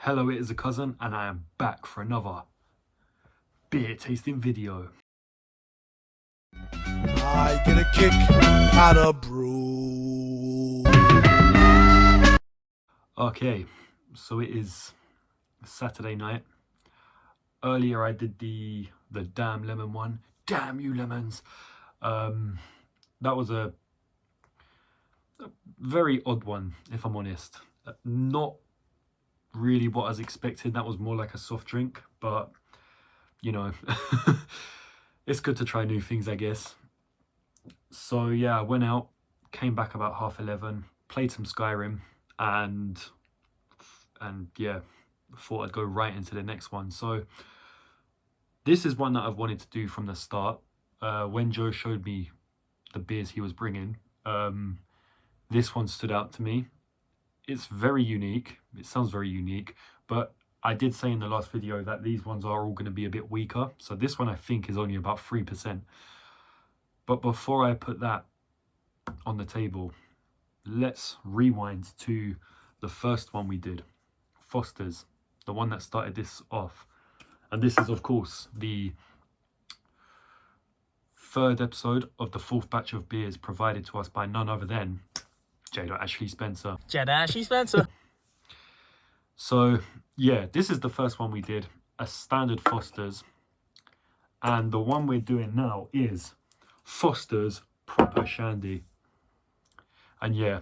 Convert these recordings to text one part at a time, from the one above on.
Hello, it is a cousin, and I am back for another beer tasting video. I get a kick out of brew. Okay, so it is Saturday night. Earlier I did the damn lemon one. Damn you lemons. That was a very odd one, if I'm honest. Not really what I was expecting. That was more like a soft drink, but you know, it's good to try new things, I guess. So yeah, I went out, came back about 11:30, played some Skyrim, and yeah, thought I'd go right into the next one. So this is one that I've wanted to do from the start. When Joe showed me the beers he was bringing, this one stood out to me. It's very unique. It sounds very unique, but I did say in the last video that these ones are all going to be a bit weaker. So this one I think is only about 3%. But before I put that on the table, let's rewind to the first one we did, Foster's, the one that started this off. And this is, of course, the third episode of the fourth batch of beers provided to us by none other than Ashley Spencer. Ashley Spencer. So yeah, this is the first one we did, a standard Foster's. And the one we're doing now is Foster's Proper Shandy. And yeah,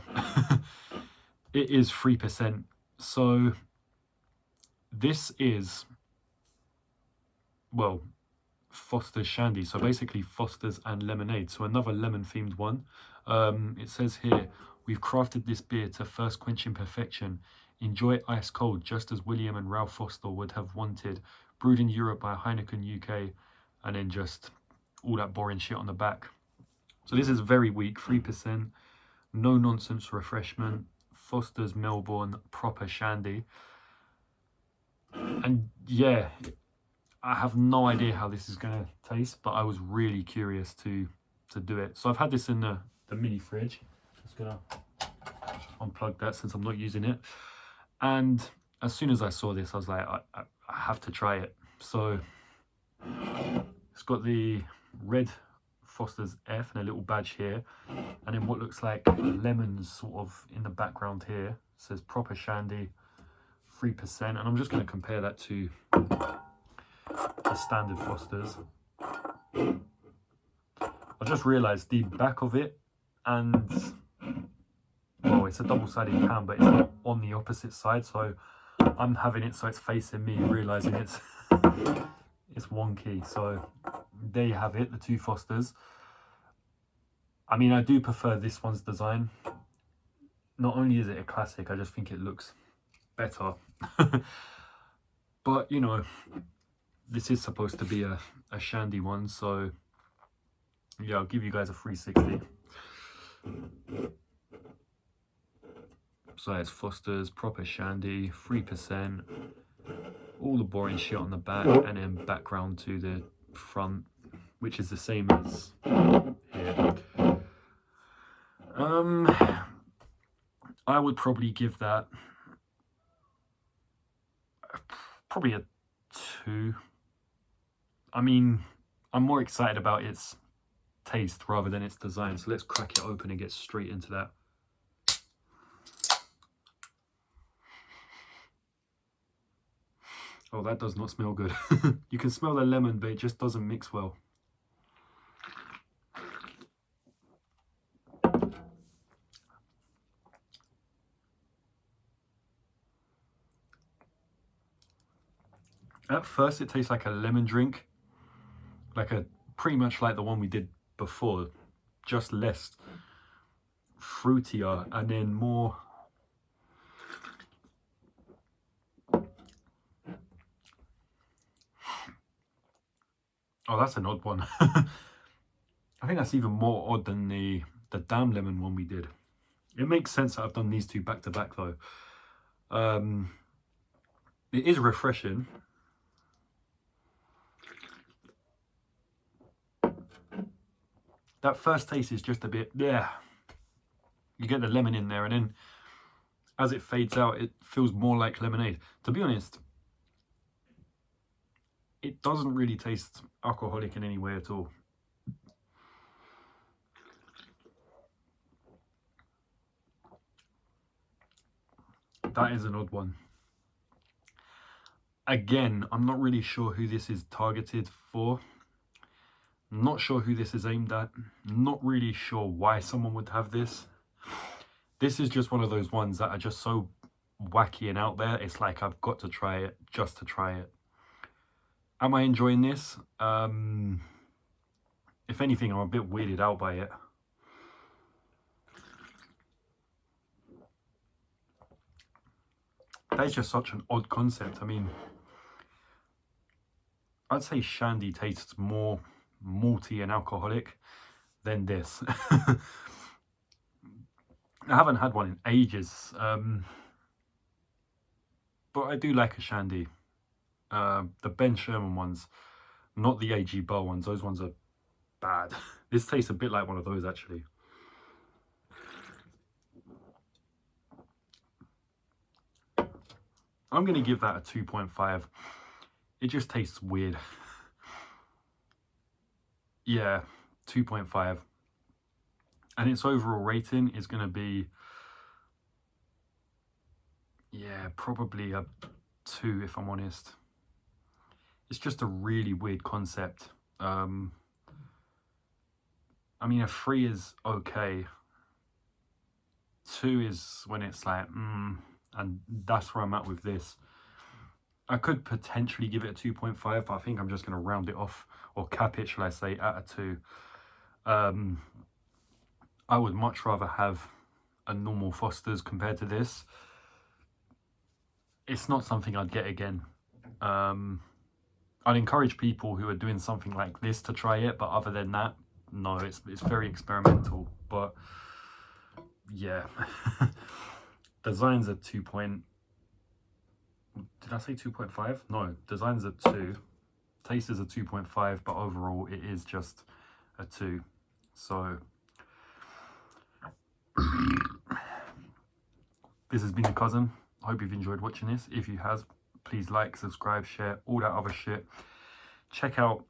it is 3%. So this is, well, Foster's Shandy. So basically Foster's and lemonade. So another lemon themed one. It says here, we've crafted this beer to first quench in perfection. Enjoy ice cold, just as William and Ralph Foster would have wanted. Brewed in Europe by Heineken UK. And then just all that boring shit on the back. So this is very weak, 3%. No nonsense refreshment. Foster's Melbourne Proper Shandy. And yeah, I have no idea how this is going to taste, but I was really curious to do it. So I've had this in the mini fridge. Just going to unplug that since I'm not using it. And as soon as I saw this, I was like, I have to try it. So it's got the red Foster's F and a little badge here, and then what looks like lemons sort of in the background here. It says Proper Shandy, 3%, and I'm just going to compare that to the standard Foster's. I just realised the back of it, and well, it's a double-sided can, but it's not on the opposite side, so I'm having it so it's facing me, realising it's it's wonky. So there you have it, the two Fosters. I mean, I do prefer this one's design. Not only is it a classic, I just think it looks better. But, you know, this is supposed to be a Shandy one, so yeah, I'll give you guys a 360. So it's Foster's Proper Shandy, 3%. All the boring shit on the back, and then background to the front, which is the same as here. I would probably give that probably a 2. I mean, I'm more excited about its taste rather than its design, so let's crack it open and get straight into that. Oh, that does not smell good. You can smell the lemon, but it just doesn't mix well. At first, it tastes like a lemon drink, pretty much like the one we did before, just less fruitier, and then more. Oh, that's an odd one. I think that's even more odd than the damn lemon one we did. It makes sense that I've done these two back to back though. It is refreshing. That first taste is just a bit, yeah. You get the lemon in there, and then as it fades out, it feels more like lemonade. To be honest, it doesn't really taste alcoholic in any way at all. That is an odd one. Again, I'm not really sure who this is targeted for. Not sure who this is aimed at. Not really sure why someone would have this. This is just one of those ones that are just so wacky and out there. It's like I've got to try it just to try it. Am I enjoying this? If anything, I'm a bit weirded out by it. That's just such an odd concept. I mean, I'd say Shandy tastes more malty and alcoholic than this. I haven't had one in ages, but I do like a Shandy. The Ben Sherman ones, not the AG Bar ones. Those ones are bad. This tastes a bit like one of those, actually. I'm going to give that a 2.5. It just tastes weird. Yeah, 2.5. And its overall rating is going to be, yeah, probably a 2 if I'm honest. It's just a really weird concept. I mean, a 3 is okay. 2 is when it's like, and that's where I'm at with this. I could potentially give it a 2.5, but I think I'm just going to round it off, or cap it, shall I say, at a 2. I would much rather have a normal Foster's compared to this. It's not something I'd get again. I'd encourage people who are doing something like this to try it, but other than that, no, it's very experimental. But yeah, design's a 2. Did I say 2.5? No, design's a 2. Taste is a 2.5, but overall it is just a 2. So this has been The Cousin. I hope you've enjoyed watching this. If you have, please like, subscribe, share, all that other shit. Check out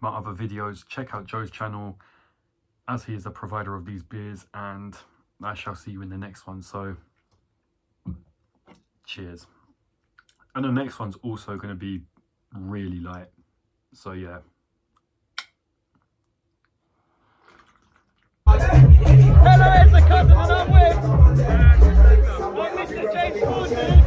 my other videos. Check out Joe's channel, as he is the provider of these beers, and I shall see you in the next one. So cheers. And the next one's also going to be really light. So yeah. Hello, it's The Cousin and I'm with Mr. James Gordon.